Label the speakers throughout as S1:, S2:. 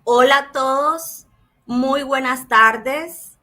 S1: Hola a todos, muy buenas tardes.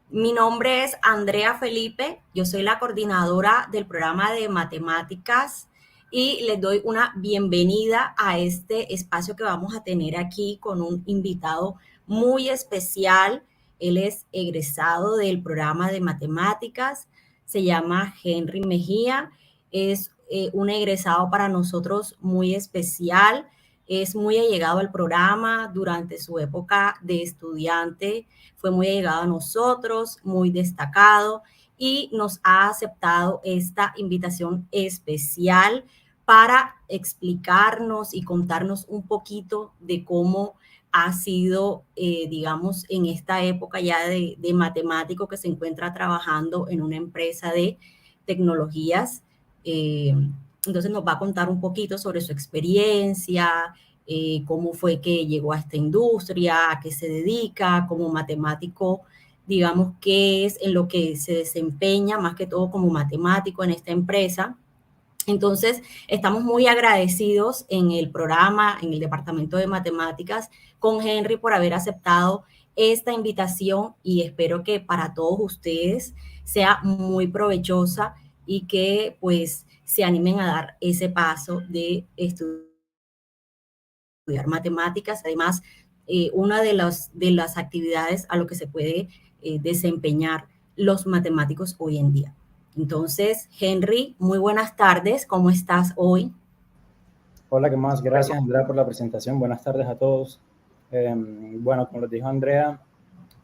S1: Mi nombre es Andrea Felipe, yo soy la coordinadora del programa de matemáticas y les doy una bienvenida a este espacio que vamos a tener aquí con un invitado muy especial. Él es egresado del programa de matemáticas, se llama Henry Mejía, es un egresado para nosotros muy especial, es muy allegado al programa durante su época de estudiante, fue muy allegado a nosotros, muy destacado y nos ha aceptado esta invitación especial para explicarnos y contarnos un poquito de cómo ha sido, digamos, en esta época ya de matemático que se encuentra trabajando en una empresa de tecnologías. Entonces nos va a contar un poquito sobre su experiencia, cómo fue que llegó a esta industria, a qué se dedica, como matemático, digamos, qué es en lo que se desempeña, más que todo como matemático en esta empresa. Entonces, estamos muy agradecidos en el programa, en el departamento de matemáticas, con Henry por haber aceptado esta invitación y espero que para todos ustedes sea muy provechosa y que pues se animen a dar ese paso de estudiar matemáticas. Además, una de las actividades a lo que se puede desempeñar los matemáticos hoy en día. Entonces, Henry, muy buenas tardes. ¿Cómo estás hoy?
S2: Hola, ¿qué más? Gracias, Andrea, por la presentación. Buenas tardes a todos. Bueno, como les dijo Andrea,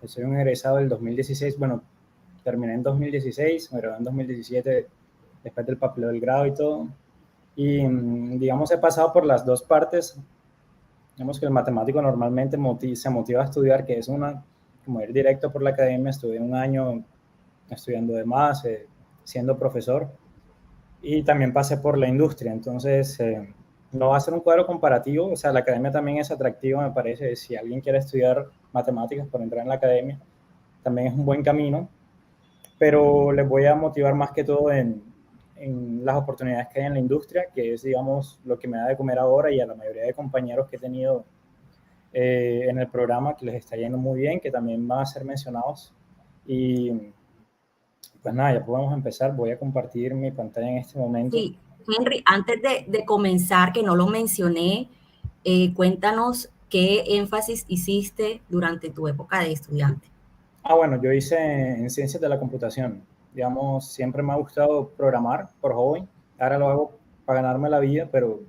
S2: soy un egresado del 2016. Bueno, terminé en 2016, me gradué en 2017 después del papeleo del grado y todo. Y, digamos, he pasado por las dos partes. Digamos que el matemático normalmente se motiva a estudiar, que es una, como ir directo por la academia. Estuve un año estudiando de más, siendo profesor. Y también pasé por la industria, entonces no va a ser un cuadro comparativo, o sea, la academia también es atractiva, me parece, si alguien quiere estudiar matemáticas por entrar en la academia, también es un buen camino, pero les voy a motivar más que todo en las oportunidades que hay en la industria, que es, digamos, lo que me da de comer ahora y a la mayoría de compañeros que he tenido en el programa, que les está yendo muy bien, que también van a ser mencionados. Y pues nada, ya podemos empezar, voy a compartir mi pantalla en este momento.
S1: Sí, Henry, antes de comenzar, que no lo mencioné, cuéntanos qué énfasis hiciste durante tu época de estudiante.
S2: Bueno, yo hice en ciencias de la computación. Digamos, siempre me ha gustado programar por hobby. Ahora lo hago para ganarme la vida, pero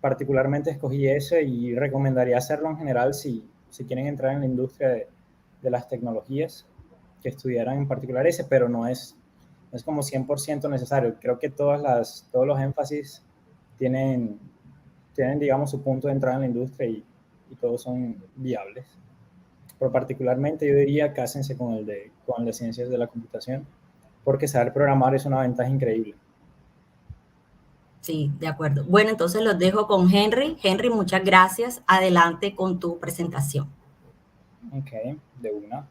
S2: particularmente escogí ese y recomendaría hacerlo en general si quieren entrar en la industria de las tecnologías, que estudiaran en particular ese, pero no es como 100% necesario. Creo que todos los énfasis tienen, tienen, digamos, su punto de entrada en la industria y todos son viables. Pero particularmente yo diría cásense con el de ciencias de la computación, porque saber programar es una ventaja increíble.
S1: Sí, de acuerdo. Bueno, entonces los dejo con Henry. Henry, muchas gracias. Adelante con tu presentación.
S2: Ok, de una.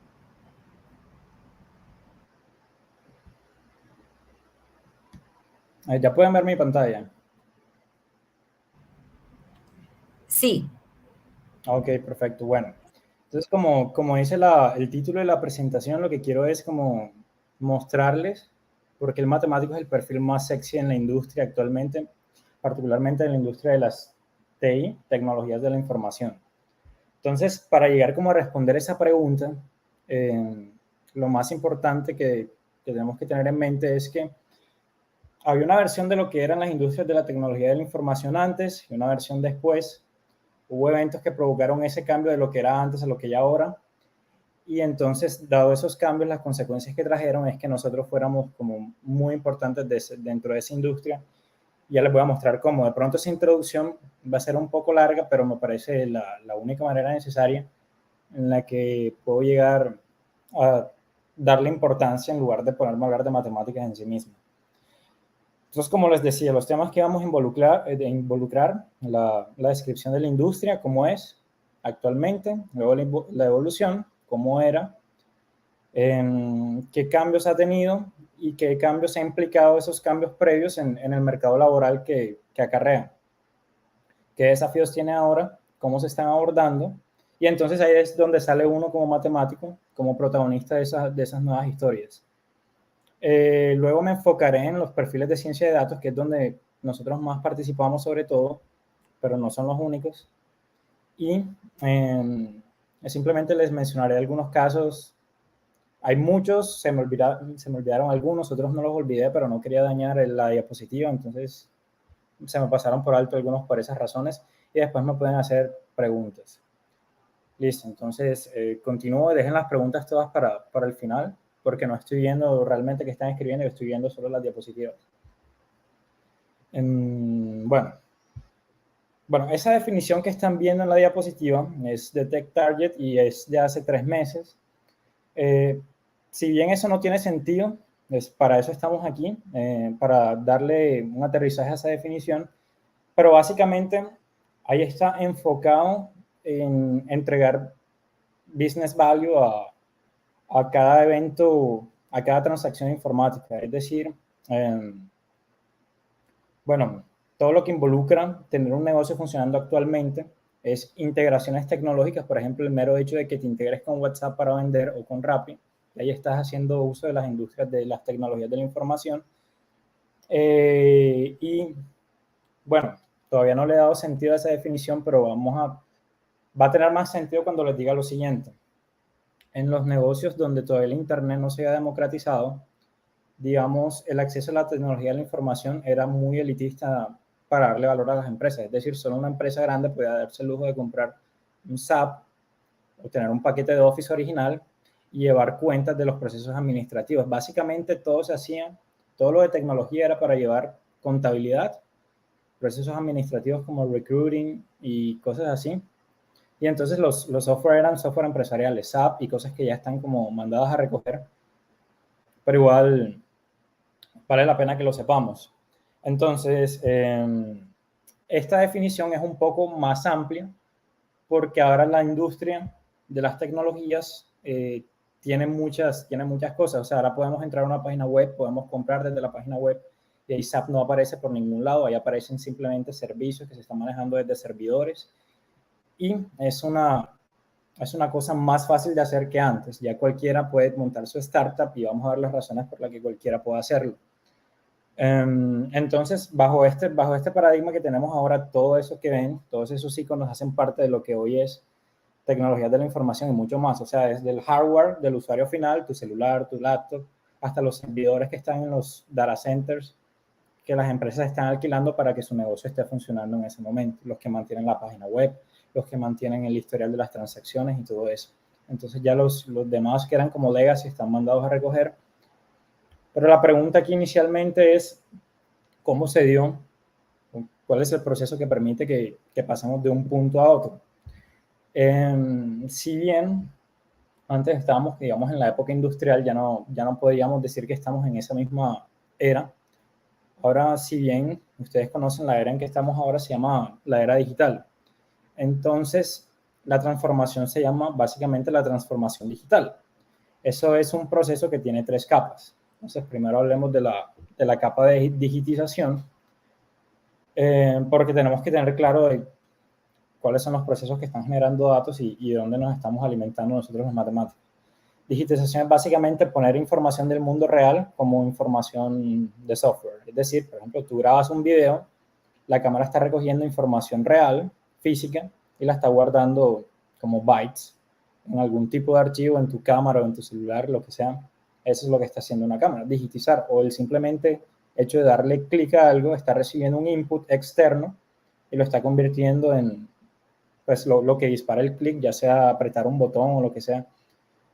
S2: Ya pueden ver mi pantalla.
S1: Sí,
S2: Ok, perfecto. Bueno, entonces como dice el título de la presentación, lo que quiero es como mostrarles por qué el matemático es el perfil más sexy en la industria actualmente, particularmente en la industria de las TI, tecnologías de la información. Entonces, para llegar como a responder esa pregunta, lo más importante que tenemos que tener en mente es que había una versión de lo que eran las industrias de la tecnología de la información antes y una versión después. Hubo eventos que provocaron ese cambio de lo que era antes a lo que ya ahora. Y entonces, dado esos cambios, las consecuencias que trajeron es que nosotros fuéramos como muy importantes dentro de esa industria. Ya les voy a mostrar cómo. De pronto esa introducción va a ser un poco larga, pero me parece la única manera necesaria en la que puedo llegar a darle importancia en lugar de ponerme a hablar de matemáticas en sí mismo. Entonces, como les decía, los temas que vamos a involucrar la descripción de la industria, cómo es actualmente, luego la evolución, cómo era, qué cambios ha tenido y qué cambios ha implicado esos cambios previos en el mercado laboral que acarrea, qué desafíos tiene ahora, cómo se están abordando Y entonces ahí es donde sale uno como matemático, como protagonista de esas nuevas historias. Luego me enfocaré en los perfiles de ciencia de datos, que es donde nosotros más participamos sobre todo, pero no son los únicos. Y simplemente les mencionaré algunos casos. Hay muchos, se me olvidaron algunos, otros no los olvidé, pero no quería dañar la diapositiva, entonces se me pasaron por alto algunos por esas razones y después me pueden hacer preguntas. Listo, entonces continúo, dejen las preguntas todas para el final, porque no estoy viendo realmente qué están escribiendo, estoy viendo solo las diapositivas. Bueno, esa definición que están viendo en la diapositiva es de TechTarget y es de hace 3 meses. Si bien eso no tiene sentido, para eso estamos aquí, para darle un aterrizaje a esa definición, pero básicamente ahí está enfocado en entregar business value a cada evento, a cada transacción informática. Es decir, bueno, todo lo que involucra tener un negocio funcionando actualmente es integraciones tecnológicas, por ejemplo, el mero hecho de que te integres con WhatsApp para vender o con Rappi, y ahí estás haciendo uso de las industrias de las tecnologías de la información. Y bueno, todavía no le he dado sentido a esa definición, pero va a tener más sentido cuando les diga lo siguiente. En los negocios donde todavía el Internet no se ha democratizado, digamos, el acceso a la tecnología de la información era muy elitista para darle valor a las empresas. Es decir, solo una empresa grande podía darse el lujo de comprar un SAP o tener un paquete de Office original y llevar cuentas de los procesos administrativos. Básicamente todo se hacía, todo lo de tecnología era para llevar contabilidad, procesos administrativos como recruiting y cosas así. Y entonces los software eran software empresariales, SAP y cosas que ya están como mandadas a recoger, pero igual vale la pena que lo sepamos. Entonces, esta definición es un poco más amplia porque ahora la industria de las tecnologías tiene muchas cosas. O sea, ahora podemos entrar a una página web, podemos comprar desde la página web y ahí SAP no aparece por ningún lado, ahí aparecen simplemente servicios que se están manejando desde servidores y es una cosa más fácil de hacer que antes. Ya cualquiera puede montar su startup y vamos a ver las razones por las que cualquiera puede hacerlo. Entonces, bajo este paradigma que tenemos ahora, todo eso que ven, todos esos iconos hacen parte de lo que hoy es tecnologías de la información y mucho más. O sea, desde el hardware del usuario final, tu celular, tu laptop, hasta los servidores que están en los data centers que las empresas están alquilando para que su negocio esté funcionando en ese momento, los que mantienen la página web, los que mantienen el historial de las transacciones y todo eso. Entonces ya los demás que eran como legacy están mandados a recoger. Pero la pregunta aquí inicialmente es, ¿cómo se dio? ¿Cuál es el proceso que permite que pasemos de un punto a otro? Si bien antes estábamos, digamos, en la época industrial, ya no podríamos decir que estamos en esa misma era. Ahora, si bien ustedes conocen la era en que estamos ahora, se llama la era digital. Entonces, la transformación se llama básicamente la transformación digital. Eso es un proceso que tiene 3 capas. Entonces, primero hablemos de la capa de digitización, porque tenemos que tener claro de cuáles son los procesos que están generando datos y de dónde nos estamos alimentando nosotros los matemáticos. Digitalización es básicamente poner información del mundo real como información de software. Es decir, por ejemplo, tú grabas un video, la cámara está recogiendo información real, física, y la está guardando como bytes en algún tipo de archivo en tu cámara o en tu celular, lo que sea. Eso es lo que está haciendo una cámara, digitizar. O el simplemente hecho de darle clic a algo, está recibiendo un input externo y lo está convirtiendo en pues, lo que dispara el clic, ya sea apretar un botón o lo que sea.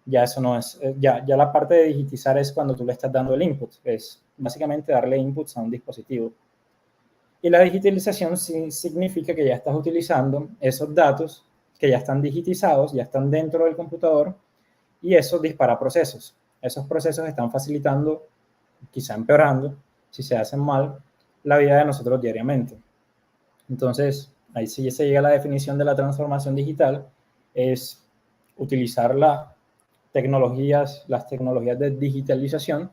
S2: Ya eso no es, ya la parte de digitizar es cuando tú le estás dando el input, es básicamente darle inputs a un dispositivo. Y la digitalización significa que ya estás utilizando esos datos que ya están digitizados, ya están dentro del computador y eso dispara procesos. Esos procesos están facilitando, quizá empeorando, si se hacen mal, la vida de nosotros diariamente. Entonces, ahí sí se llega a la definición de la transformación digital, es utilizar las tecnologías de digitalización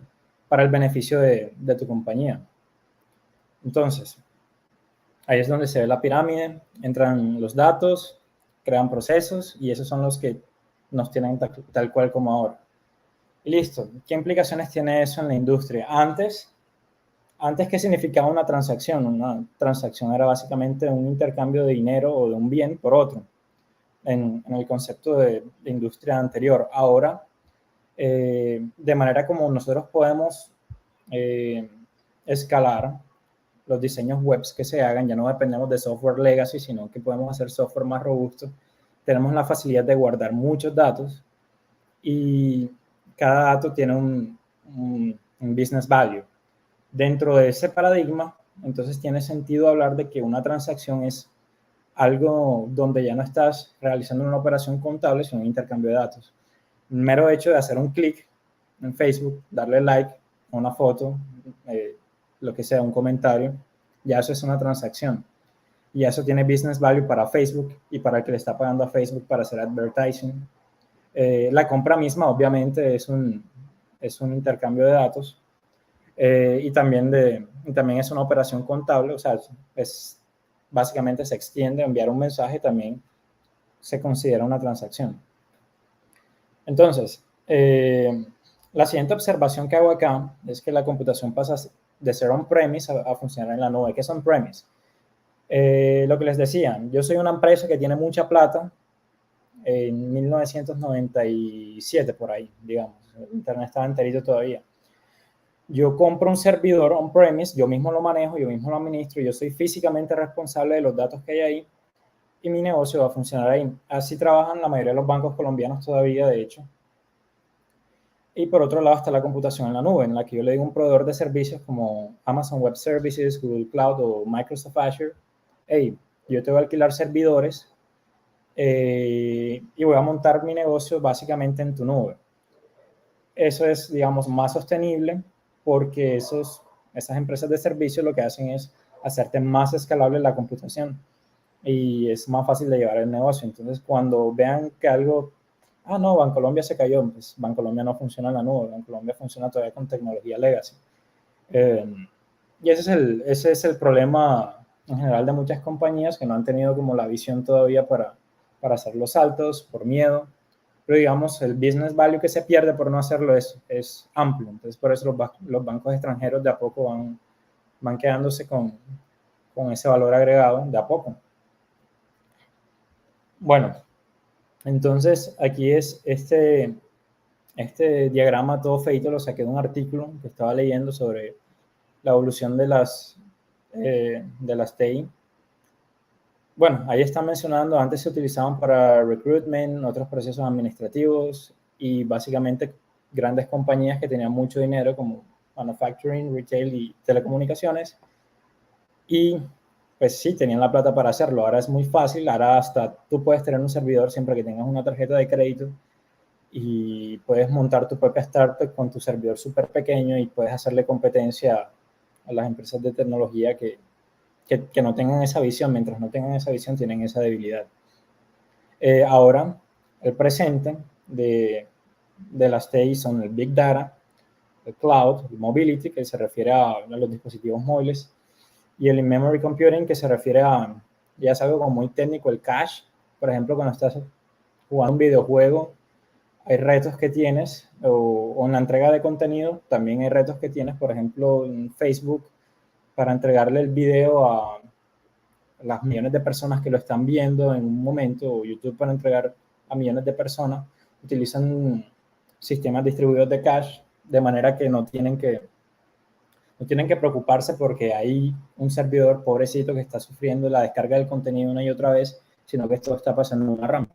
S2: para el beneficio de tu compañía. Entonces, ahí es donde se ve la pirámide, entran los datos, crean procesos y esos son los que nos tienen tal cual como ahora. Y listo. ¿Qué implicaciones tiene eso en la industria? Antes, ¿qué significaba una transacción? Una transacción era básicamente un intercambio de dinero o de un bien por otro, en el concepto de industria anterior. Ahora, de manera como nosotros podemos escalar los diseños webs que se hagan, ya no dependemos de software legacy, sino que podemos hacer software más robusto. Tenemos la facilidad de guardar muchos datos y cada dato tiene un business value. Dentro de ese paradigma, entonces tiene sentido hablar de que una transacción es algo donde ya no estás realizando una operación contable, sino un intercambio de datos. El mero hecho de hacer un clic en Facebook, darle like a una foto, lo que sea, un comentario, ya eso es una transacción. Y eso tiene business value para Facebook y para el que le está pagando a Facebook para hacer advertising. La compra misma, obviamente, es un intercambio de datos. Y también es una operación contable, o sea, básicamente se extiende, enviar un mensaje también se considera una transacción. Entonces, la siguiente observación que hago acá es que la computación pasa de ser on-premise a funcionar en la nube. ¿Qué es on-premise? Lo que les decía, yo soy una empresa que tiene mucha plata, en 1997 por ahí, digamos, el internet estaba enterito todavía. Yo compro un servidor on-premise, yo mismo lo manejo, yo mismo lo administro, yo soy físicamente responsable de los datos que hay ahí y mi negocio va a funcionar ahí. Así trabajan la mayoría de los bancos colombianos todavía, de hecho. Y por otro lado está la computación en la nube, en la que yo le digo a un proveedor de servicios como Amazon Web Services, Google Cloud o Microsoft Azure, hey, yo te voy a alquilar servidores y voy a montar mi negocio básicamente en tu nube. Eso es, digamos, más sostenible porque esas empresas de servicio lo que hacen es hacerte más escalable la computación y es más fácil de llevar el negocio. Entonces, cuando vean que algo, no, Bancolombia se cayó, pues Bancolombia no funciona en la nube, Bancolombia funciona todavía con tecnología legacy. Y ese es el problema en general de muchas compañías que no han tenido como la visión todavía para hacer los saltos por miedo. Pero digamos, el business value que se pierde por no hacerlo es amplio. Entonces, por eso los bancos extranjeros de a poco van quedándose con ese valor agregado de a poco. Bueno, entonces aquí es este diagrama todo feito, lo saqué de un artículo que estaba leyendo sobre la evolución de las TI. Bueno, ahí están mencionando, antes se utilizaban para recruitment, otros procesos administrativos y básicamente grandes compañías que tenían mucho dinero como manufacturing, retail y telecomunicaciones. Y pues sí, tenían la plata para hacerlo. Ahora es muy fácil, ahora hasta tú puedes tener un servidor siempre que tengas una tarjeta de crédito y puedes montar tu propia startup con tu servidor súper pequeño y puedes hacerle competencia a las empresas de tecnología que no tengan esa visión. Mientras no tengan esa visión, tienen esa debilidad. Ahora, el presente de las TI son el Big Data, el Cloud, el Mobility, que se refiere a los dispositivos móviles, y el In-Memory Computing, que se refiere a, ya es algo como muy técnico, el cache. Por ejemplo, cuando estás jugando un videojuego, hay retos que tienes, o en la entrega de contenido, también hay retos que tienes, por ejemplo, en Facebook, para entregarle el video a las millones de personas que lo están viendo en un momento, o YouTube para entregar a millones de personas, utilizan sistemas distribuidos de cache, de manera que no tienen que preocuparse porque hay un servidor pobrecito que está sufriendo la descarga del contenido una y otra vez, sino que esto está pasando en una RAM.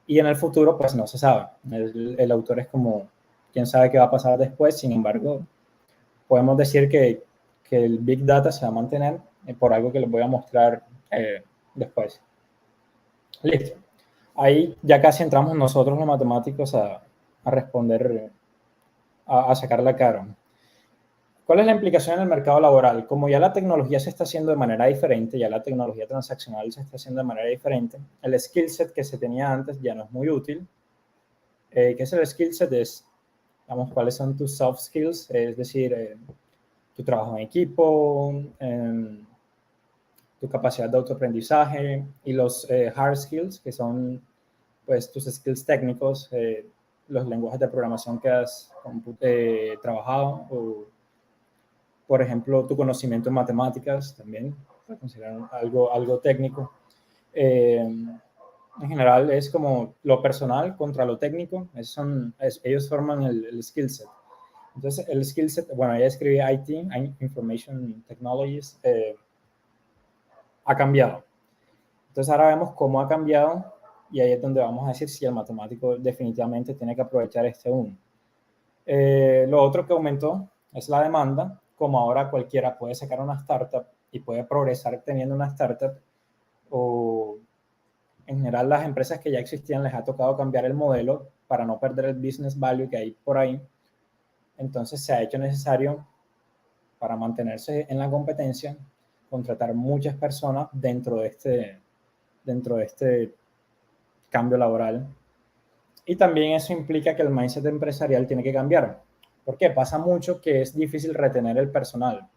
S2: Y en el futuro, pues no se sabe. El autor es como, quién sabe qué va a pasar después. Sin embargo, podemos decir que el Big Data se va a mantener por algo que les voy a mostrar después. Listo. Ahí ya casi entramos nosotros los matemáticos a responder, a sacar la cara. ¿Cuál es la implicación en el mercado laboral? Como ya la tecnología se está haciendo de manera diferente, ya la tecnología transaccional se está haciendo de manera diferente, el skill set que se tenía antes ya no es muy útil. ¿Qué es el skill set? Es, digamos, cuáles son tus soft skills, es decir, tu trabajo en equipo, tu capacidad de autoaprendizaje y los hard skills, que son pues tus skills técnicos, los lenguajes de programación que has trabajado, o por ejemplo tu conocimiento en matemáticas también, para considerar algo técnico. En general es como lo personal contra lo técnico, ellos forman el skill set. Entonces el skill set, bueno, ella escribí IT, Information Technologies, ha cambiado. Entonces ahora vemos cómo ha cambiado y ahí es donde vamos a decir si el matemático definitivamente tiene que aprovechar este uno. Lo otro que aumentó es la demanda, como ahora cualquiera puede sacar una startup y puede progresar teniendo una startup, o en general las empresas que ya existían les ha tocado cambiar el modelo para no perder el business value que hay por ahí. Entonces se ha hecho necesario, para mantenerse en la competencia, contratar muchas personas dentro de este cambio laboral. Y también eso implica que el mindset empresarial tiene que cambiar. ¿Por qué? Pasa mucho que es difícil retener el personal,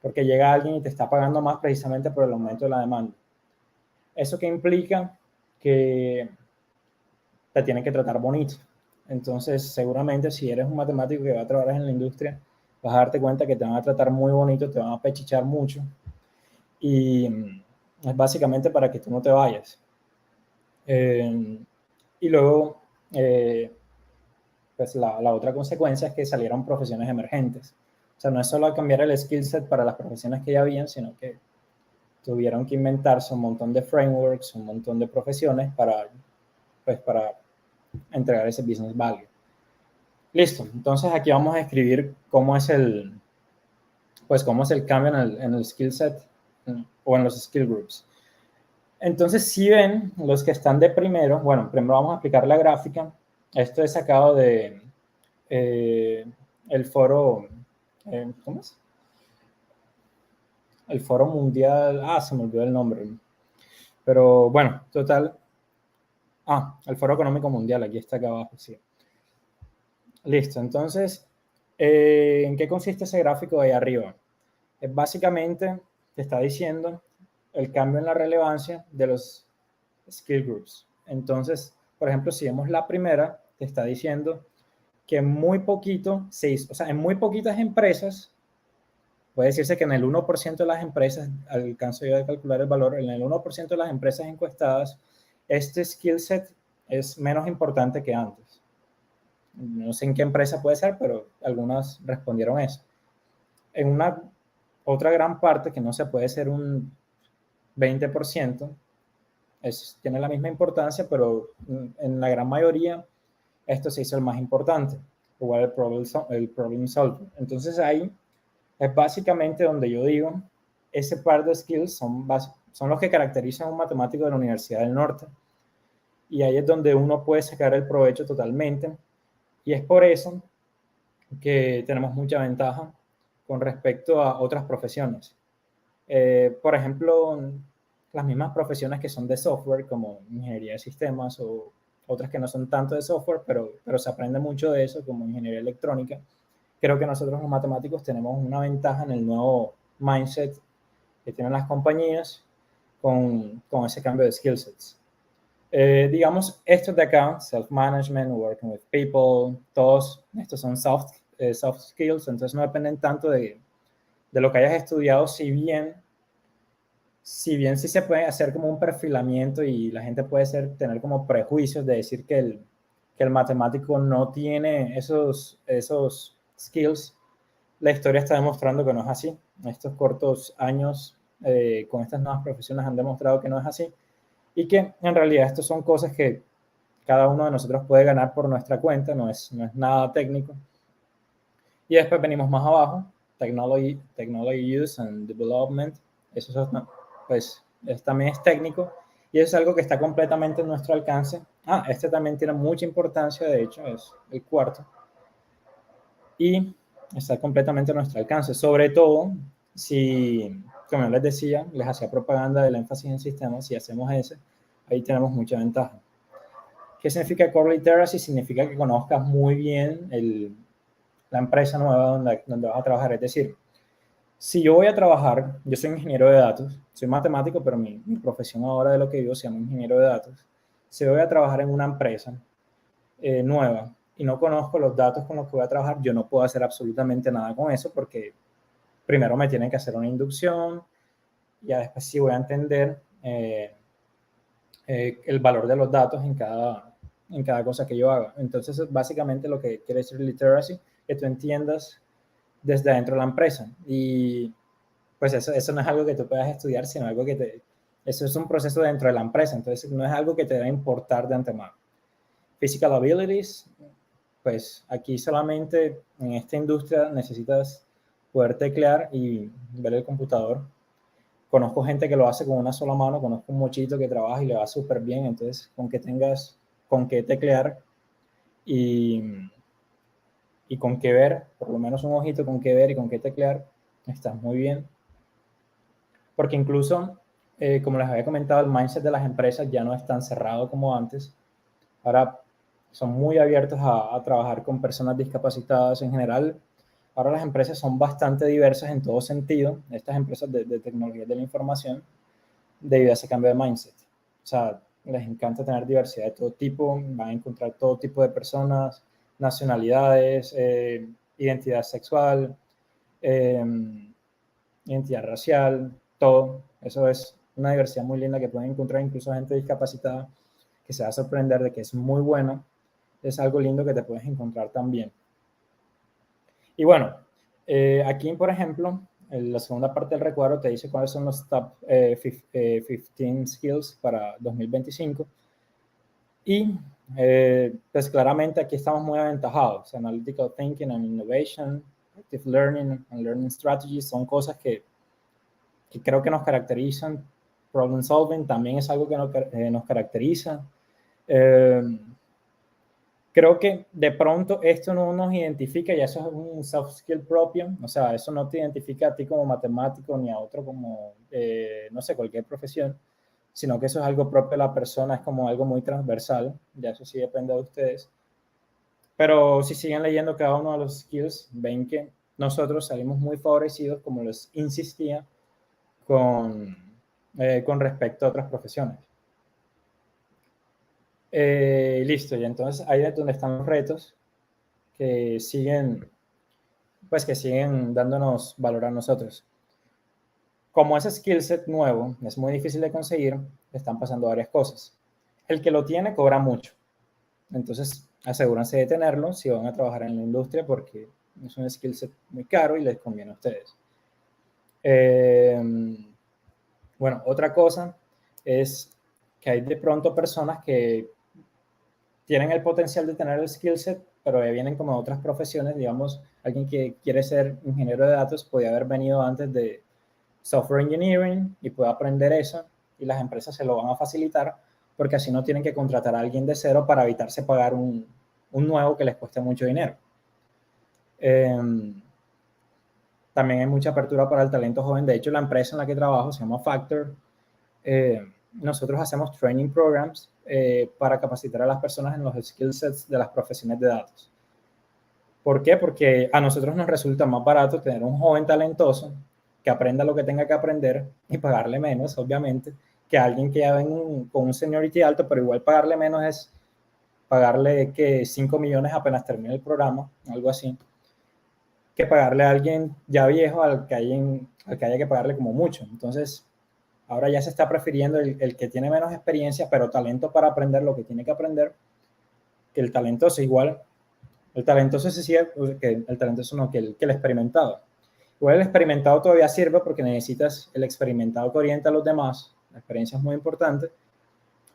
S2: porque llega alguien y te está pagando más precisamente por el aumento de la demanda. ¿Eso que implica? Que te tienen que tratar bonito. Entonces, seguramente si eres un matemático que va a trabajar en la industria, vas a darte cuenta que te van a tratar muy bonito, te van a pechichar mucho, y es básicamente para que tú no te vayas. Y luego, pues la otra consecuencia es que salieron profesiones emergentes. O sea, no es solo cambiar el skill set para las profesiones que ya habían, sino que tuvieron que inventarse un montón de frameworks, un montón de profesiones para entregar ese business value. Listo, entonces aquí vamos a escribir cómo es el cambio en el skill set o en los skill groups. Entonces, si ven los que están de primero, bueno, primero vamos a aplicar la gráfica. Esto es sacado de el foro, ¿cómo es? El foro mundial, se me olvidó el nombre. Pero bueno, total. El foro económico mundial, aquí está acá abajo, sí. Listo, entonces, ¿en qué consiste ese gráfico de ahí arriba? Básicamente te está diciendo el cambio en la relevancia de los skill groups. Entonces, por ejemplo, si vemos la primera, te está diciendo que muy poquito se hizo, o sea, en muy poquitas empresas, puede decirse que en el 1% de las empresas, alcanzo yo a calcular el valor, en el 1% de las empresas encuestadas, este skill set es menos importante que antes. No sé en qué empresa puede ser, pero algunas respondieron eso. En una otra gran parte, que no se puede ser un 20%, tiene la misma importancia, pero en la gran mayoría esto se hizo el más importante, igual el problem solver. Entonces ahí es básicamente donde yo digo, ese par de skills son los que caracterizan a un matemático de la Universidad del Norte, y ahí es donde uno puede sacar el provecho totalmente, y es por eso que tenemos mucha ventaja con respecto a otras profesiones. Por ejemplo, las mismas profesiones que son de software, como ingeniería de sistemas, o otras que no son tanto de software, pero se aprende mucho de eso, como ingeniería electrónica. Creo que nosotros los matemáticos tenemos una ventaja en el nuevo mindset que tienen las compañías con ese cambio de skill sets. Digamos, estos de acá, self-management, working with people, todos estos son soft skills, entonces no dependen tanto de lo que hayas estudiado, si bien sí se puede hacer como un perfilamiento y la gente puede tener como prejuicios de decir que el matemático no tiene esos skills. La historia está demostrando que no es así. Estos cortos años con estas nuevas profesiones han demostrado que no es así, y que en realidad estas son cosas que cada uno de nosotros puede ganar por nuestra cuenta, no es nada técnico. Y después venimos más abajo, technology use and development. Eso también es técnico, y es algo que está completamente en nuestro alcance. Este también tiene mucha importancia, de hecho es el cuarto, y está completamente a nuestro alcance, sobre todo si, como les decía, les hacía propaganda del énfasis en sistemas. Si hacemos ese, ahí tenemos mucha ventaja. ¿Qué significa core literacy? Significa que conozcas muy bien la empresa nueva donde vas a trabajar. Es decir, Si yo voy a trabajar, yo soy ingeniero de datos, soy matemático, pero mi profesión ahora de lo que vivo se llama ingeniero de datos. Si voy a trabajar en una empresa nueva y no conozco los datos con los que voy a trabajar, yo no puedo hacer absolutamente nada con eso porque primero me tienen que hacer una inducción, ya después sí voy a entender el valor de los datos en cada cosa que yo haga. Entonces, básicamente lo que quiere decir literacy, que tú entiendas desde dentro de la empresa. Y pues eso no es algo que tú puedas estudiar, sino algo eso es un proceso dentro de la empresa, entonces no es algo que te debe importar de antemano. Physical abilities, pues aquí solamente en esta industria necesitas poder teclear y ver el computador. Conozco gente que lo hace con una sola mano, conozco un mochito que trabaja y le va súper bien, entonces con que tengas con qué teclear y, y con qué ver, por lo menos un ojito con qué ver y con qué teclear, estás muy bien. Porque incluso, como les había comentado, el mindset de las empresas ya no es tan cerrado como antes. Ahora son muy abiertos a trabajar con personas discapacitadas en general. Ahora las empresas son bastante diversas en todo sentido, estas empresas de tecnología de la información, debido a ese cambio de mindset. O sea, les encanta tener diversidad de todo tipo, van a encontrar todo tipo de personas, nacionalidades, identidad sexual, eh, identidad racial, todo. Eso es una diversidad muy linda que pueden encontrar incluso gente discapacitada que se va a sorprender de que es muy bueno. Es algo lindo que te puedes encontrar también. Y bueno, aquí, por ejemplo, en la segunda parte del recuadro te dice cuáles son los top 15 skills para 2025. Y pues claramente aquí estamos muy aventajados. Analytical thinking and innovation, active learning and learning strategies son cosas que creo que nos caracterizan. Problem solving también es algo que nos caracteriza. Creo que de pronto esto no nos identifica y eso es un soft skill propio, o sea, eso no te identifica a ti como matemático ni a otro como, no sé, cualquier profesión, sino que eso es algo propio de la persona, es como algo muy transversal, ya eso sí depende de ustedes. Pero si siguen leyendo cada uno de los skills, ven que nosotros salimos muy favorecidos, como les insistía, con respecto a otras profesiones. Listo, y entonces ahí es donde están los retos que siguen, pues que siguen dándonos valor a nosotros. Como ese skill set nuevo es muy difícil de conseguir, están pasando varias cosas. El que lo tiene cobra mucho, entonces asegúrense de tenerlo si van a trabajar en la industria porque es un skill set muy caro y les conviene a ustedes. Bueno, otra cosa es que hay de pronto personas que tienen el potencial de tener el skill set, pero ya vienen como otras profesiones, digamos, alguien que quiere ser ingeniero de datos podía haber venido antes de software engineering y puede aprender eso y las empresas se lo van a facilitar porque así no tienen que contratar a alguien de cero para evitarse pagar un nuevo que les cueste mucho dinero. También hay mucha apertura para el talento joven. De hecho, la empresa en la que trabajo se llama Factor. Nosotros hacemos training programs para capacitar a las personas en los skill sets de las profesiones de datos. ¿Por qué? Porque a nosotros nos resulta más barato tener un joven talentoso que aprenda lo que tenga que aprender y pagarle menos, obviamente, que alguien que ya ven con un seniority alto, pero igual pagarle menos es pagarle que 5 millones apenas termine el programa, algo así, que pagarle a alguien ya viejo al que haya que pagarle como mucho. Entonces, ahora ya se está prefiriendo el que tiene menos experiencia, pero talento para aprender lo que tiene que aprender, que el talentoso igual. El talentoso se sigue, que el talentoso no, que el experimentado. Igual el experimentado todavía sirve porque necesitas el experimentado que orienta a los demás. La experiencia es muy importante,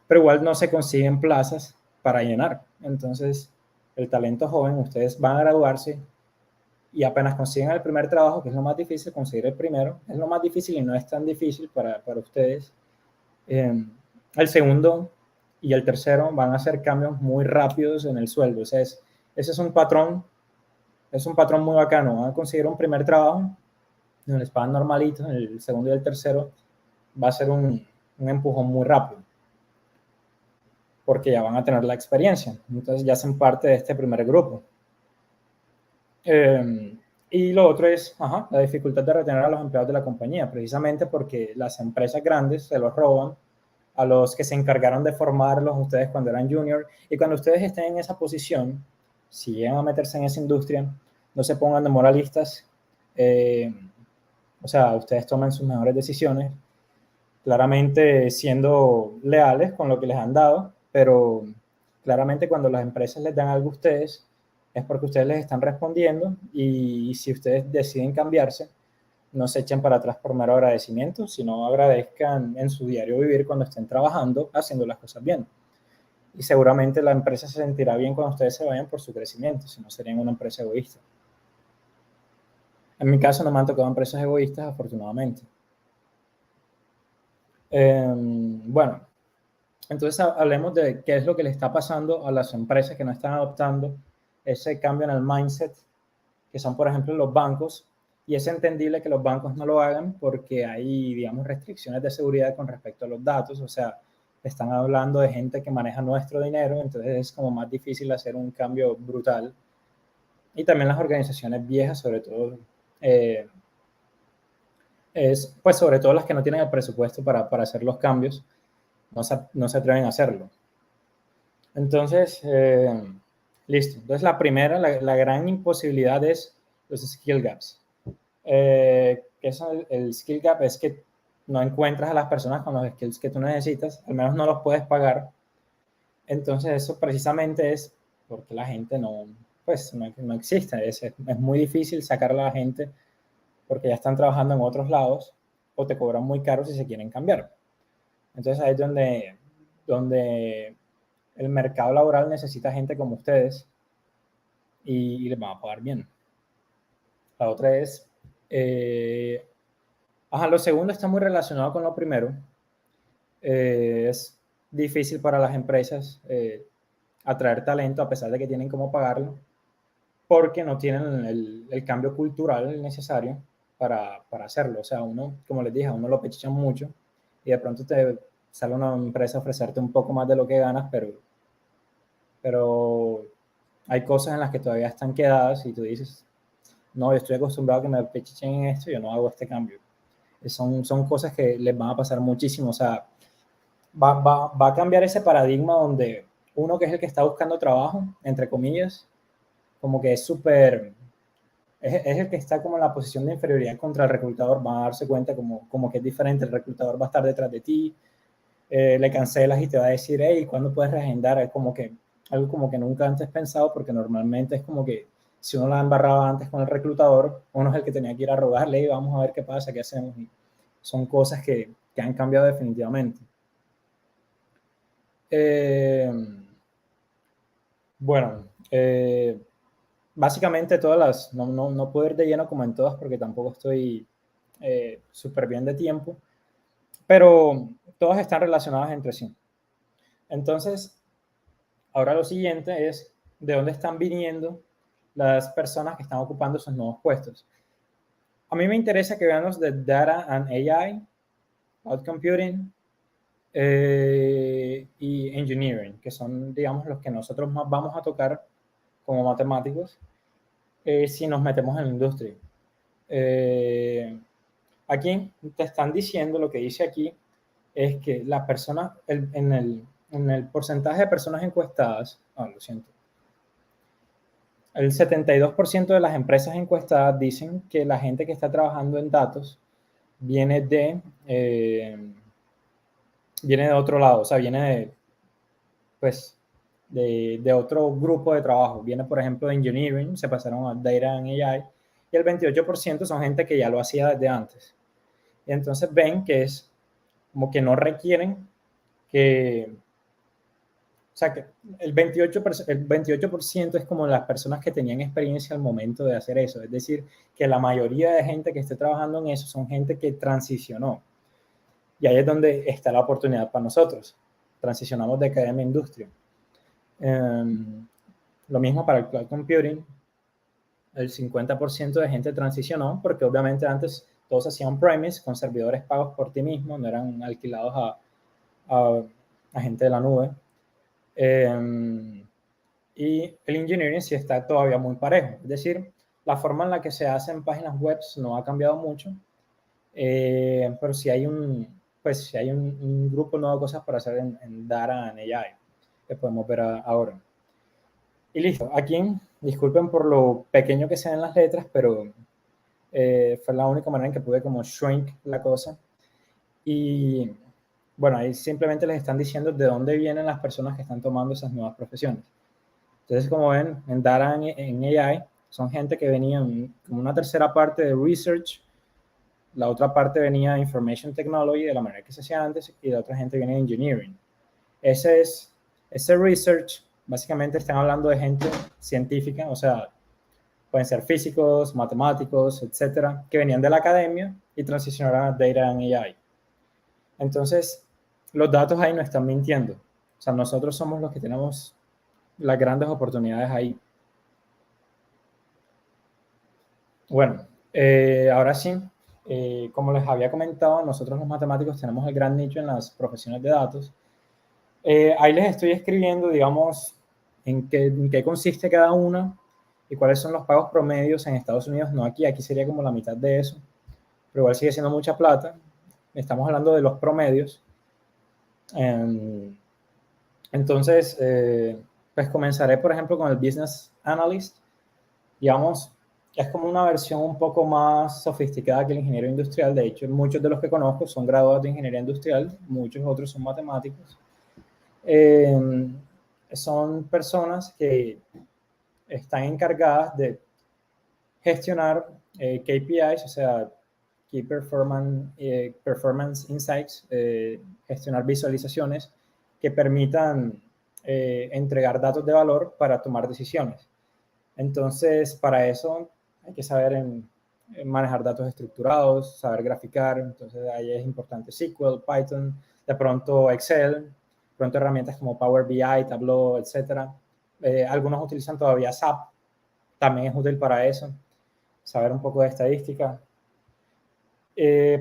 S2: pero igual no se consiguen plazas para llenar. Entonces, el talento joven, ustedes van a graduarse y apenas consiguen el primer trabajo, que es lo más difícil, conseguir el primero, es lo más difícil y no es tan difícil para ustedes. El segundo y el tercero van a hacer cambios muy rápidos en el sueldo. O sea, ese es un patrón muy bacano. Van a conseguir un primer trabajo donde les pagan normalito, el segundo y el tercero va a ser un empujón muy rápido porque ya van a tener la experiencia. Entonces ya hacen parte de este primer grupo. Y lo otro es la dificultad de retener a los empleados de la compañía, precisamente porque las empresas grandes se los roban a los que se encargaron de formarlos ustedes cuando eran junior. Y cuando ustedes estén en esa posición, si llegan a meterse en esa industria, no se pongan de moralistas. O sea, ustedes tomen sus mejores decisiones, claramente siendo leales con lo que les han dado, pero claramente cuando las empresas les dan algo a ustedes, es porque ustedes les están respondiendo, y si ustedes deciden cambiarse, no se echen para atrás por mero agradecimiento, sino agradezcan en su diario vivir cuando estén trabajando, haciendo las cosas bien. Y seguramente la empresa se sentirá bien cuando ustedes se vayan por su crecimiento, si no serían una empresa egoísta. En mi caso no me han tocado empresas egoístas, afortunadamente. Bueno, entonces hablemos de qué es lo que le está pasando a las empresas que no están adoptando ese cambio en el mindset, que son, por ejemplo, los bancos. Y es entendible que los bancos no lo hagan porque hay, digamos, restricciones de seguridad con respecto a los datos. O sea, están hablando de gente que maneja nuestro dinero, entonces es como más difícil hacer un cambio brutal. Y también las organizaciones viejas, sobre todo, pues sobre todo las que no tienen el presupuesto para hacer los cambios, no se atreven a hacerlo. Entonces, listo. Entonces, la primera, la gran imposibilidad es los skill gaps. ¿Qué es el skill gap? Es que no encuentras a las personas con los skills que tú necesitas, al menos no los puedes pagar. Entonces, eso precisamente es porque la gente pues, no existe. Es muy difícil sacar a la gente porque ya están trabajando en otros lados o te cobran muy caro si se quieren cambiar. Entonces, ahí es donde el mercado laboral necesita gente como ustedes y les van a pagar bien. La otra es, lo segundo está muy relacionado con lo primero. Es difícil para las empresas atraer talento a pesar de que tienen cómo pagarlo, porque no tienen el cambio cultural necesario para hacerlo. O sea, uno, como les dije, a uno lo pechichan mucho y de pronto te sale una empresa a ofrecerte un poco más de lo que ganas, pero hay cosas en las que todavía están quedadas y tú dices, no, yo estoy acostumbrado a que me pechichen en esto, yo no hago este cambio. Son cosas que les van a pasar muchísimo. O sea, va a cambiar ese paradigma donde uno que es el que está buscando trabajo, entre comillas, como que es súper, es el que está como en la posición de inferioridad contra el reclutador. Van a darse cuenta como que es diferente, el reclutador va a estar detrás de ti, le cancelas y te va a decir, hey, ¿cuándo puedes reagendar? Es como que algo como que nunca antes pensado, porque normalmente es como que si uno la embarraba antes con el reclutador, uno es el que tenía que ir a rogarle y vamos a ver qué pasa, qué hacemos. Y son cosas que han cambiado definitivamente. Bueno, básicamente todas las, no puedo ir de lleno como en todas porque tampoco estoy súper bien de tiempo, pero todas están relacionadas entre sí. Entonces, ahora lo siguiente es de dónde están viniendo las personas que están ocupando esos nuevos puestos. A mí me interesa que veamos de Data and AI, Cloud Computing y Engineering, que son, digamos, los que nosotros más vamos a tocar como matemáticos si nos metemos en la industria. Aquí te están diciendo, lo que dice aquí, es que las personas, en el porcentaje de personas encuestadas, lo siento, el 72% de las empresas encuestadas dicen que la gente que está trabajando en datos viene de otro lado, o sea, viene pues, de otro grupo de trabajo. Viene, por ejemplo, de engineering, se pasaron a data and AI, y el 28% son gente que ya lo hacía desde antes. Y entonces ven que es como que no requieren o sea, que el 28% es como las personas que tenían experiencia al momento de hacer eso. Es decir, que la mayoría de gente que esté trabajando en eso son gente que transicionó. Y ahí es donde está la oportunidad para nosotros. Transicionamos de academia a industria. Lo mismo para el cloud computing. El 50% de gente transicionó porque obviamente antes todos hacían on-premise con servidores pagos por ti mismo, no eran alquilados a gente de la nube. Y el engineering sí está todavía muy parejo. Es decir, la forma en la que se hacen páginas web no ha cambiado mucho, pero sí hay un grupo nuevo de cosas para hacer en Data and AI, que podemos ver ahora. Y listo, aquí, disculpen por lo pequeño que sean las letras, pero fue la única manera en que pude como shrink la cosa. Y bueno, ahí simplemente les están diciendo de dónde vienen las personas que están tomando esas nuevas profesiones. Entonces, como ven, en Data en AI, son gente que venían como una tercera parte de Research, la otra parte venía de Information Technology, de la manera que se hacía antes, y la otra gente viene de Engineering. Ese Research, básicamente están hablando de gente científica, o sea, pueden ser físicos, matemáticos, etcétera, que venían de la academia y transicionaron a Data and AI. Entonces, los datos ahí no están mintiendo. O sea, nosotros somos los que tenemos las grandes oportunidades ahí. Bueno, ahora sí, como les había comentado, nosotros los matemáticos tenemos el gran nicho en las profesiones de datos. Ahí les estoy escribiendo, digamos, en qué consiste cada una y cuáles son los pagos promedios en Estados Unidos. No aquí, aquí sería como la mitad de eso, pero igual sigue siendo mucha plata. Estamos hablando de los promedios. Entonces, pues comenzaré, por ejemplo, con el Business Analyst. Digamos, es como una versión un poco más sofisticada que el ingeniero industrial. De hecho, muchos de los que conozco son graduados de ingeniería industrial, muchos otros son matemáticos. Son personas que están encargadas de gestionar KPIs, o sea, Key Performance Insights, gestionar visualizaciones que permitan entregar datos de valor para tomar decisiones. Entonces, para eso hay que saber en manejar datos estructurados, saber graficar. Entonces, ahí es importante SQL, Python, de pronto Excel, de pronto herramientas como Power BI, Tableau, etc. Algunos utilizan todavía SAP, también es útil para eso, saber un poco de estadística.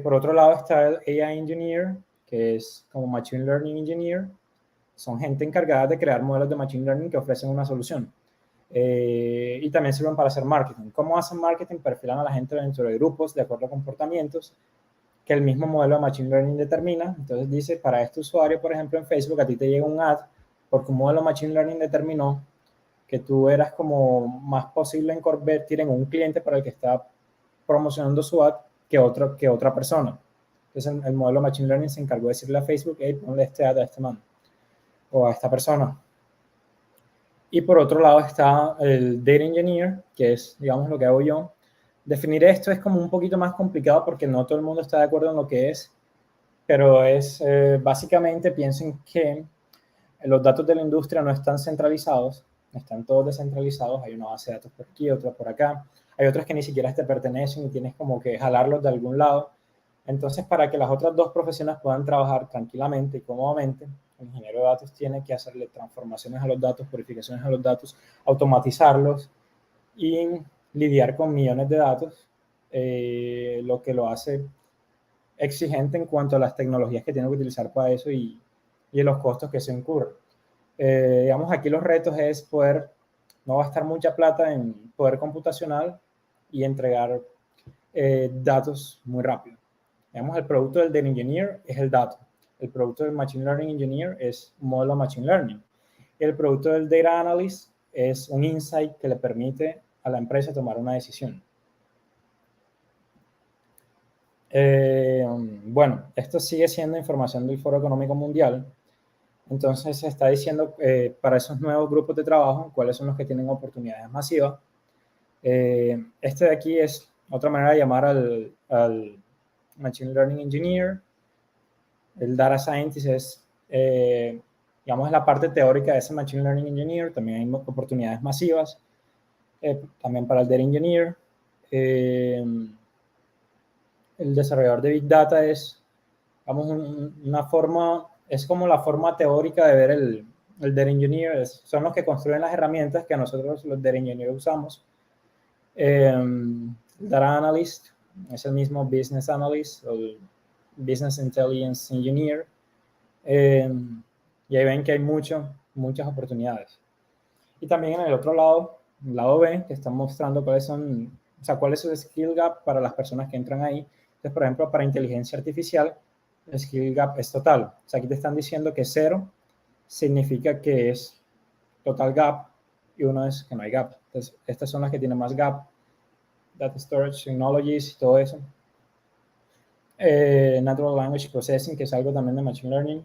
S2: Por otro lado está el AI Engineer, que es como Machine Learning Engineer. Son gente encargada de crear modelos de Machine Learning que ofrecen una solución. Y también sirven para hacer marketing. ¿Cómo hacen marketing? Perfilan a la gente dentro de grupos de acuerdo a comportamientos que el mismo modelo de Machine Learning determina. Entonces dice, para este usuario, por ejemplo, en Facebook, a ti te llega un ad porque un modelo Machine Learning determinó que tú eras como más posible en convertir en un cliente para el que está promocionando su ad que otra persona. Entonces el modelo Machine Learning se encargó de decirle a Facebook, hey, ponle este ad a este man o a esta persona. Y por otro lado está el Data Engineer, que es, digamos, lo que hago yo. Definir esto es como un poquito más complicado porque no todo el mundo está de acuerdo en lo que es, pero es básicamente piensen que los datos de la industria no están centralizados, están todos descentralizados. Hay una base de datos por aquí, otra por acá. Hay otros que ni siquiera te pertenecen y tienes como que jalarlos de algún lado. Entonces, para que las otras dos profesiones puedan trabajar tranquilamente y cómodamente, el ingeniero de datos tiene que hacerle transformaciones a los datos, purificaciones a los datos, automatizarlos y lidiar con millones de datos, lo que lo hace exigente en cuanto a las tecnologías que tiene que utilizar para eso y los costos que se incurren. Digamos, aquí los retos es poder no gastar mucha plata en poder computacional y entregar datos muy rápido. Digamos, el producto del Data Engineer es el dato. El producto del Machine Learning Engineer es un modelo Machine Learning. Y el producto del Data Analyst es un insight que le permite a la empresa tomar una decisión. Bueno, esto sigue siendo información del Foro Económico Mundial. Entonces se está diciendo para esos nuevos grupos de trabajo cuáles son los que tienen oportunidades masivas. Este de aquí es otra manera de llamar al Machine Learning Engineer. El Data Scientist es, digamos, la parte teórica de ese Machine Learning Engineer. También hay oportunidades masivas. También para el Data Engineer. El desarrollador de Big Data es, digamos, una forma, es como la forma teórica de ver el Data Engineer. Son los que construyen las herramientas que nosotros los Data Engineers usamos. Data Analyst es el mismo Business Analyst o Business Intelligence Engineer. Y ahí ven que hay muchas oportunidades. Y también en el otro lado, el lado B, que están mostrando cuáles son o sea, cuál es el skill gap para las personas que entran ahí. Entonces, por ejemplo, para inteligencia artificial, el skill gap es total. O sea, aquí te están diciendo que 0 significa que es total gap y 1 es que no hay gap. Entonces, estas son las que tienen más gap, data storage technologies y todo eso. Natural language processing, que es algo también de machine learning.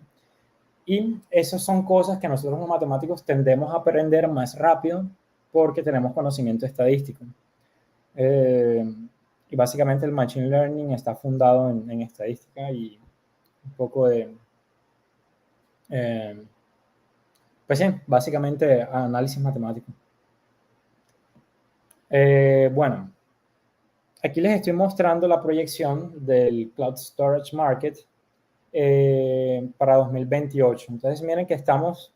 S2: Y esas son cosas que nosotros los matemáticos tendemos a aprender más rápido porque tenemos conocimiento estadístico. Y básicamente el machine learning está fundado en estadística y un poco de, pues sí, básicamente análisis matemático. Bueno, aquí les estoy mostrando la proyección del Cloud Storage Market para 2028. Entonces miren que estamos,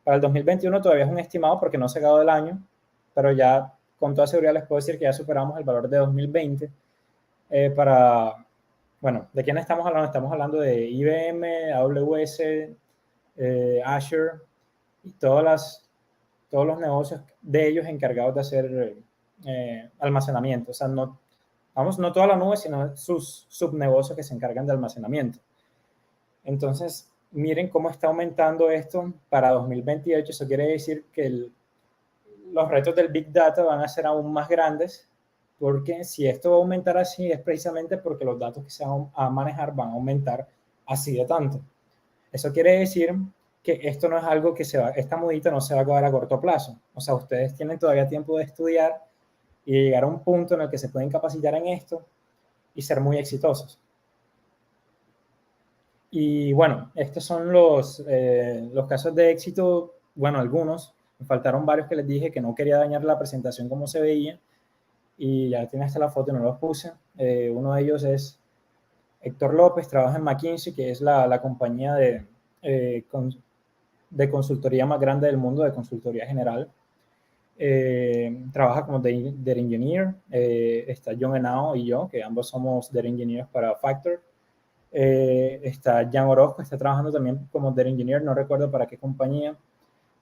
S2: para el 2021 todavía es un estimado porque no se ha acabado el año, pero ya con toda seguridad les puedo decir que ya superamos el valor de 2020 para, bueno, ¿de quién estamos hablando? Estamos hablando de IBM, AWS, Azure y todos los negocios de ellos encargados de hacer almacenamiento. O sea, no, vamos, no toda la nube, sino sus subnegocios que se encargan de almacenamiento. Entonces, miren cómo está aumentando esto para 2028. Eso quiere decir que los retos del Big Data van a ser aún más grandes, porque si esto va a aumentar así es precisamente porque los datos que se van a manejar van a aumentar así de tanto. Eso quiere decir que esto no es algo que esta mudita no se va a acabar a corto plazo. O sea, ustedes tienen todavía tiempo de estudiar y llegar a un punto en el que se pueden capacitar en esto y ser muy exitosos. Y bueno, estos son los casos de éxito, bueno, algunos. Me faltaron varios que les dije que no quería dañar la presentación como se veía y ya tiene hasta la foto y no los puse. Uno de ellos es Héctor López, trabaja en McKinsey, que es la compañía de consultoría más grande del mundo, de consultoría general. Trabaja como Data Engineer. Está John Henao y yo, que ambos somos Data Engineers para Factor. Está Jan Orozco, está trabajando también como Data Engineer, no recuerdo para qué compañía.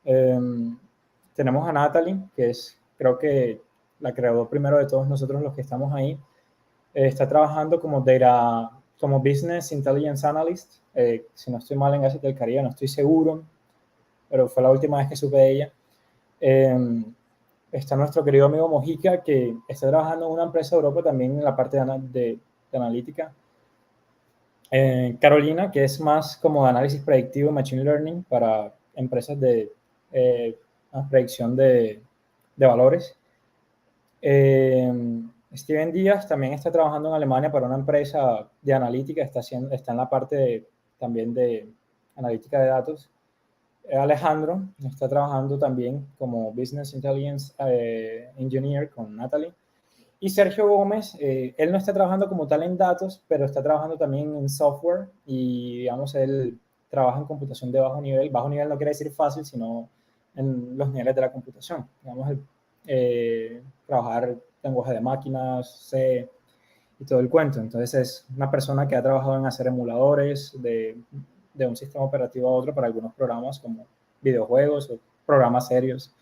S2: Tenemos a Natalie, que es, creo que la creador primero de todos nosotros los que estamos ahí. Está trabajando como Business Intelligence Analyst. Si no estoy mal en Asia del Caribe, no estoy seguro, pero fue la última vez que supe de ella. Está nuestro querido amigo Mojica, que está trabajando en una empresa de Europa también en la parte de analítica. Carolina, que es más como de análisis predictivo, machine learning para empresas de predicción de valores. Steven Díaz también está trabajando en Alemania para una empresa de analítica, está en la parte también de analítica de datos. Alejandro está trabajando también como Business Intelligence Engineer con Natalie. Y Sergio Gómez, él no está trabajando como tal en datos, pero está trabajando también en software y, digamos, él trabaja en computación de bajo nivel. Bajo nivel no quiere decir fácil, sino en los niveles de la computación. Digamos, trabajar lenguaje de máquinas, C y todo el cuento. Entonces es una persona que ha trabajado en hacer emuladores de un sistema operativo a otro para algunos programas como videojuegos o programas serios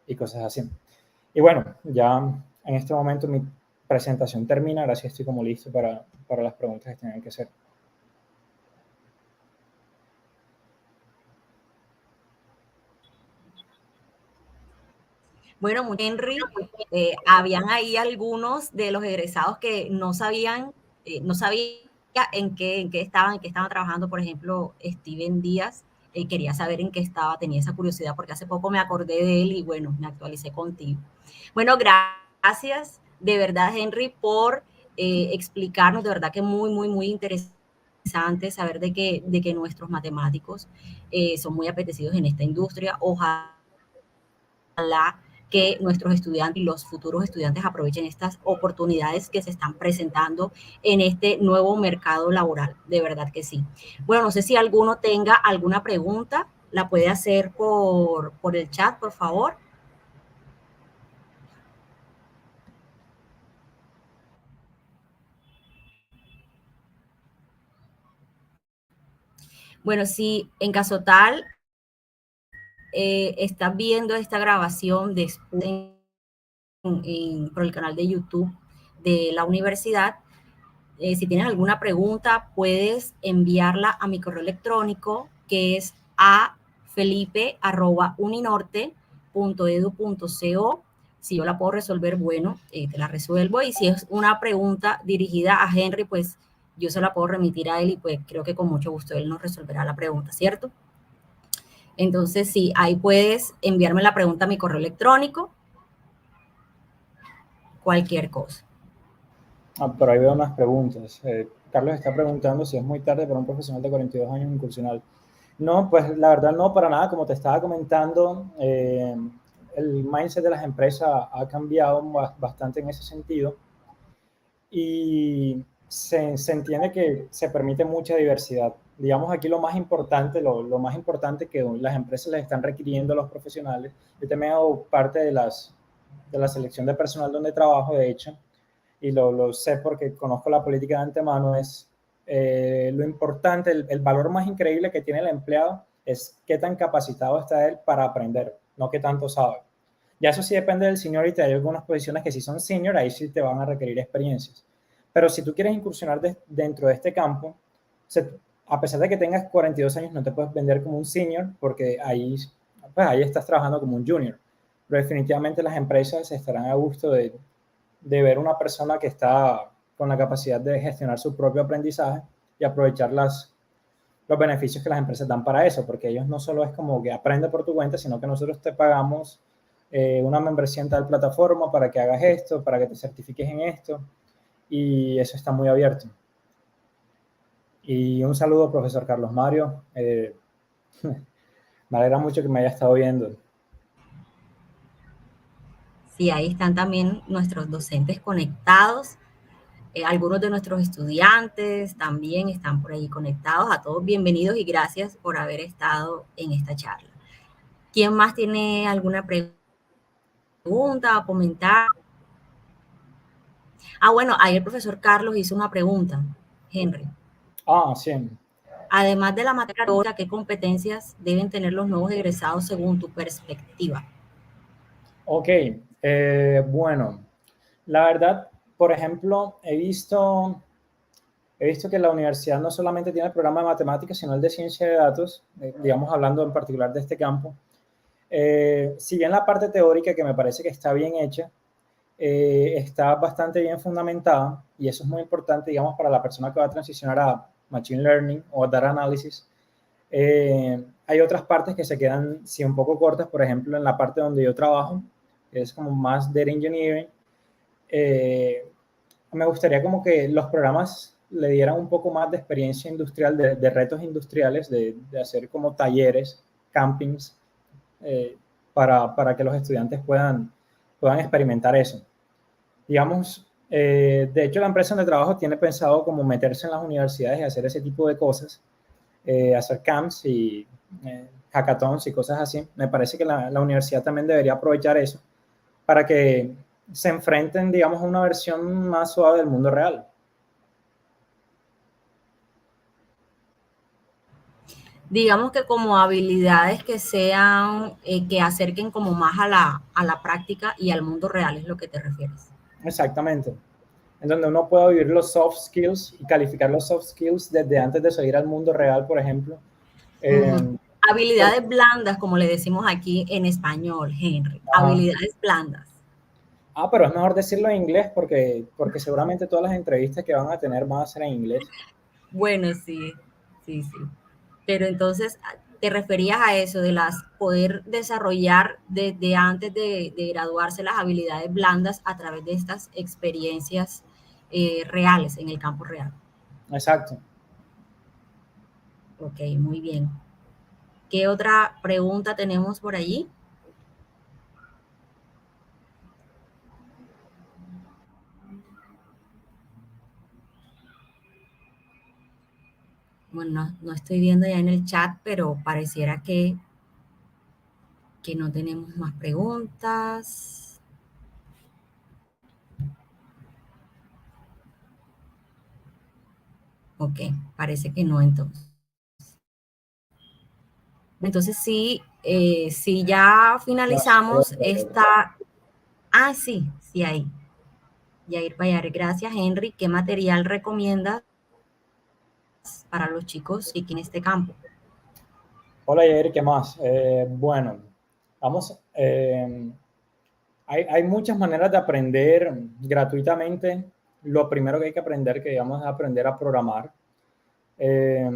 S2: y cosas así. Y bueno, ya en este momento mi presentación termina, ahora sí estoy como listo para las preguntas que tengan que hacer.
S1: Bueno, Henry, habían ahí algunos de los egresados que no sabía en qué estaban trabajando, por ejemplo, Steven Díaz, quería saber en qué estaba, tenía esa curiosidad porque hace poco me acordé de él y bueno, me actualicé contigo. Bueno, gracias de verdad, Henry, por explicarnos, de verdad que muy interesante saber de que nuestros matemáticos son muy apetecidos en esta industria. Ojalá que nuestros estudiantes y los futuros estudiantes aprovechen estas oportunidades que se están presentando en este nuevo mercado laboral. De verdad que sí. Bueno, no sé si alguno tenga alguna pregunta, la puede hacer por el chat, por favor. Bueno, si en caso tal estás viendo esta grabación después por el canal de YouTube de la universidad. Si tienes alguna pregunta, puedes enviarla a mi correo electrónico, que es a felipe@uninorte.edu.co. Si yo la puedo resolver, bueno, te la resuelvo. Y si es una pregunta dirigida a Henry, pues yo se la puedo remitir a él y pues creo que con mucho gusto él nos resolverá la pregunta, ¿cierto? Entonces, sí, ahí puedes enviarme la pregunta a mi correo electrónico, cualquier cosa.
S2: Pero ahí veo unas preguntas. Carlos está preguntando si es muy tarde para un profesional de 42 años incursionar. No, pues la verdad no, para nada. Como te estaba comentando, el mindset de las empresas ha cambiado bastante en ese sentido y se entiende que se permite mucha diversidad. Digamos aquí lo más importante, lo más importante que las empresas les están requiriendo a los profesionales. Yo también hago parte de la selección de personal donde trabajo, de hecho, y lo sé porque conozco la política de antemano, es lo importante, el valor más increíble que tiene el empleado es qué tan capacitado está él para aprender, no qué tanto sabe. Ya eso sí depende del seniority, hay algunas posiciones que si son senior, ahí sí te van a requerir experiencias. Pero si tú quieres incursionar dentro de este campo, a pesar de que tengas 42 años, no te puedes vender como un senior porque ahí estás trabajando como un junior. Pero definitivamente las empresas estarán a gusto de ver una persona que está con la capacidad de gestionar su propio aprendizaje y aprovechar los beneficios que las empresas dan para eso, porque ellos no solo es como que aprende por tu cuenta, sino que nosotros te pagamos una membresía en tal plataforma para que hagas esto, para que te certifiques en esto, y eso está muy abierto. Y un saludo, profesor Carlos Mario. Me alegra mucho que me haya estado viendo.
S1: Sí, ahí están también nuestros docentes conectados. Algunos de nuestros estudiantes también están por ahí conectados. A todos bienvenidos y gracias por haber estado en esta charla. ¿Quién más tiene alguna pregunta o comentar? Bueno, ahí el profesor Carlos hizo una pregunta, Henry.
S2: Sí.
S1: Además de la materia teórica, ¿qué competencias deben tener los nuevos egresados según tu perspectiva?
S2: Ok, bueno, la verdad, por ejemplo, he visto que la universidad no solamente tiene el programa de matemáticas, sino el de ciencia de datos, digamos hablando en particular de este campo. Si bien la parte teórica, que me parece que está bien hecha, está bastante bien fundamentada, y eso es muy importante, digamos, para la persona que va a transicionar a Machine Learning o Data Analysis. Hay otras partes que se quedan, sí, un poco cortas, por ejemplo, en la parte donde yo trabajo, que es como más Data Engineering. Me gustaría como que los programas le dieran un poco más de experiencia industrial, de retos industriales, de hacer como talleres, campings, para que los estudiantes puedan experimentar eso. Digamos, de hecho la empresa donde trabajo tiene pensado como meterse en las universidades y hacer ese tipo de cosas, hacer camps y hackathons y cosas así. Me parece que la universidad también debería aprovechar eso para que se enfrenten, digamos, a una versión más suave del mundo real.
S1: Digamos que como habilidades que sean, que acerquen como más a la práctica y al mundo real, es lo que te refieres.
S2: Exactamente. En donde uno pueda vivir los soft skills y calificar los soft skills desde antes de salir al mundo real, por ejemplo.
S1: Ujú.
S2: Eh,
S1: Habilidades blandas, como le decimos aquí en español, Henry.
S2: ajá.
S1: Habilidades blandas.
S2: Pero es mejor decirlo en inglés porque seguramente todas las entrevistas que van a tener van a ser en inglés.
S1: Bueno, sí, sí, sí. Pero entonces, te referías a eso, de las poder desarrollar desde antes de graduarse las habilidades blandas a través de estas experiencias reales, en el campo real.
S2: Exacto.
S1: Ok, muy bien. ¿Qué otra pregunta tenemos por allí? Bueno, no estoy viendo ya en el chat, pero pareciera que no tenemos más preguntas. Ok, parece que no entonces. Entonces sí, si ya
S2: No,
S1: finalizamos esta Sí, sí, ahí. Yair Bayar, gracias, Henry. ¿Qué material recomiendas para los chicos y en este campo?
S2: Hola, Yair, ¿qué más? Bueno, vamos, hay muchas maneras de aprender gratuitamente. Lo primero que hay que aprender, que digamos, es aprender a programar. Eh,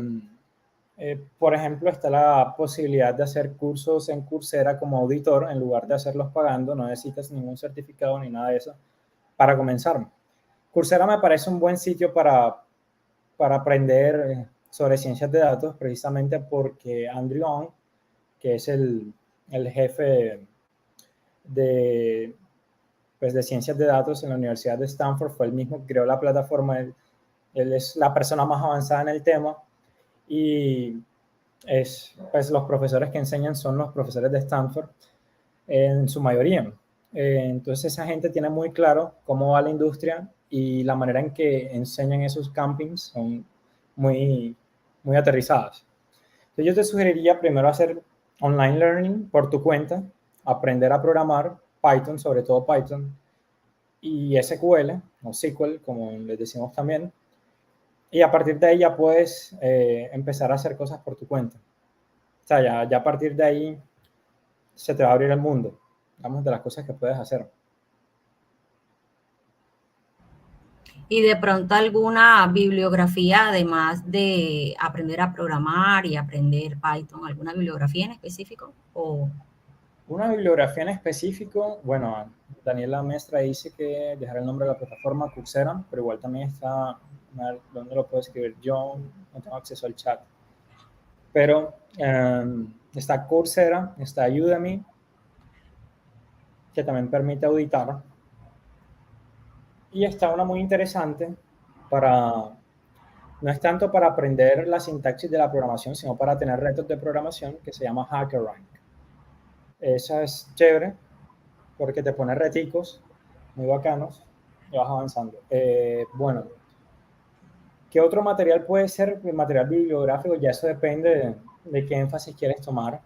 S2: por ejemplo, está la posibilidad de hacer cursos en Coursera como auditor en lugar de hacerlos pagando. No necesitas ningún certificado ni nada de eso para comenzar. Coursera me parece un buen sitio para aprender sobre ciencias de datos, precisamente porque Andrew Ng, que es el jefe de, pues, de ciencias de datos en la Universidad de Stanford, fue el mismo que creó la plataforma. Él es la persona más avanzada en el tema y pues, los profesores que enseñan son los profesores de Stanford en su mayoría. Entonces esa gente tiene muy claro cómo va la industria y la manera en que enseñan esos campings son muy, muy aterrizadas. Entonces yo te sugeriría primero hacer online learning por tu cuenta, aprender a programar Python, sobre todo Python, y SQL o SQL, como les decimos también, y a partir de ahí ya puedes empezar a hacer cosas por tu cuenta. O sea, ya a partir de ahí se te va a abrir el mundo, digamos, de las cosas que puedes hacer.
S1: Y de pronto alguna bibliografía, además de aprender a programar y aprender Python, alguna bibliografía en específico o...
S2: Una bibliografía en específico, bueno, Daniela Mestra dice que dejar el nombre de la plataforma Coursera, pero igual también está, ¿dónde lo puedo escribir? Yo no tengo acceso al chat. Pero está Coursera, está Udemy, que también permite auditar. Y está una muy interesante no es tanto para aprender la sintaxis de la programación, sino para tener retos de programación, que se llama HackerRank. Esa es chévere porque te pone reticos muy bacanos y vas avanzando. Bueno, ¿qué otro material puede ser? El material bibliográfico, ya eso depende de qué énfasis quieres tomar,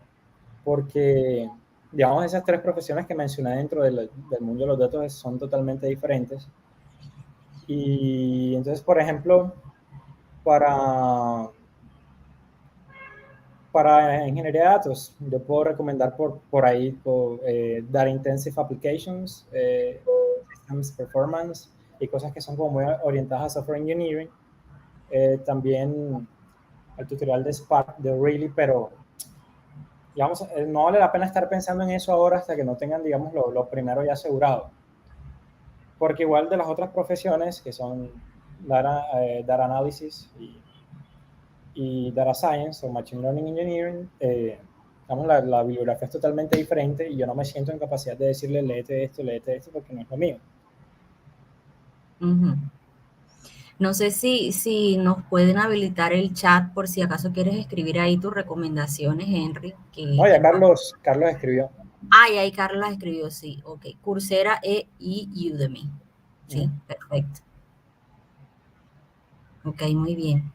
S2: porque, digamos, esas tres profesiones que mencioné dentro del mundo de los datos son totalmente diferentes. Y entonces, por ejemplo, para ingeniería de datos, yo puedo recomendar por ahí Data Intensive Applications, Systems Performance y cosas que son como muy orientadas a Software Engineering. También el tutorial de Spark, de Really, pero digamos, no vale la pena estar pensando en eso ahora hasta que no tengan, digamos, lo primero ya asegurado. Porque igual de las otras profesiones que son Data Analysis y Data Science o Machine Learning Engineering, digamos, la bibliografía es totalmente diferente y yo no me siento en capacidad de decirle léete esto, porque no es lo mío.
S1: No sé si nos pueden habilitar el chat por si acaso quieres escribir ahí tus recomendaciones, Henry.
S2: Oye, Carlos escribió.
S1: Y ahí Carlos escribió, sí, ok. Coursera y Udemy. Sí, perfecto. Ok, muy bien.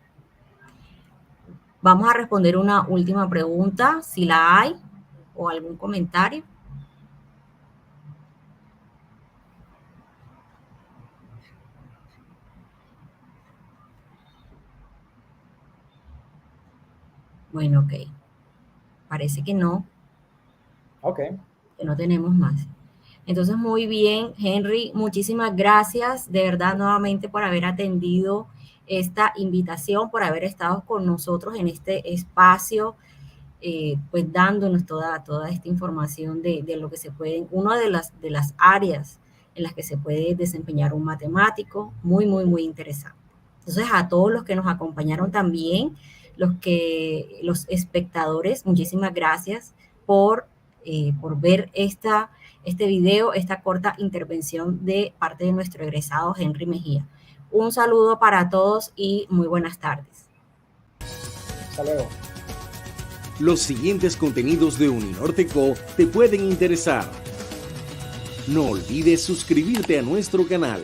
S1: Vamos a responder una última pregunta, si la hay, o algún comentario. Bueno, ok. Parece que no.
S2: Ok.
S1: Que no tenemos más. Entonces, muy bien, Henry, muchísimas gracias de verdad nuevamente por haber atendido esta invitación, por haber estado con nosotros en este espacio, pues dándonos toda esta información de lo que se puede, una de las áreas en las que se puede desempeñar un matemático, muy interesante. Entonces, a todos los que nos acompañaron también, los espectadores, muchísimas gracias por ver este video, esta corta intervención de parte de nuestro egresado Henry Mejía. Un saludo para todos y muy buenas tardes.
S2: Hasta luego.
S3: Los siguientes contenidos de Uninorteco te pueden interesar. No olvides suscribirte a nuestro canal.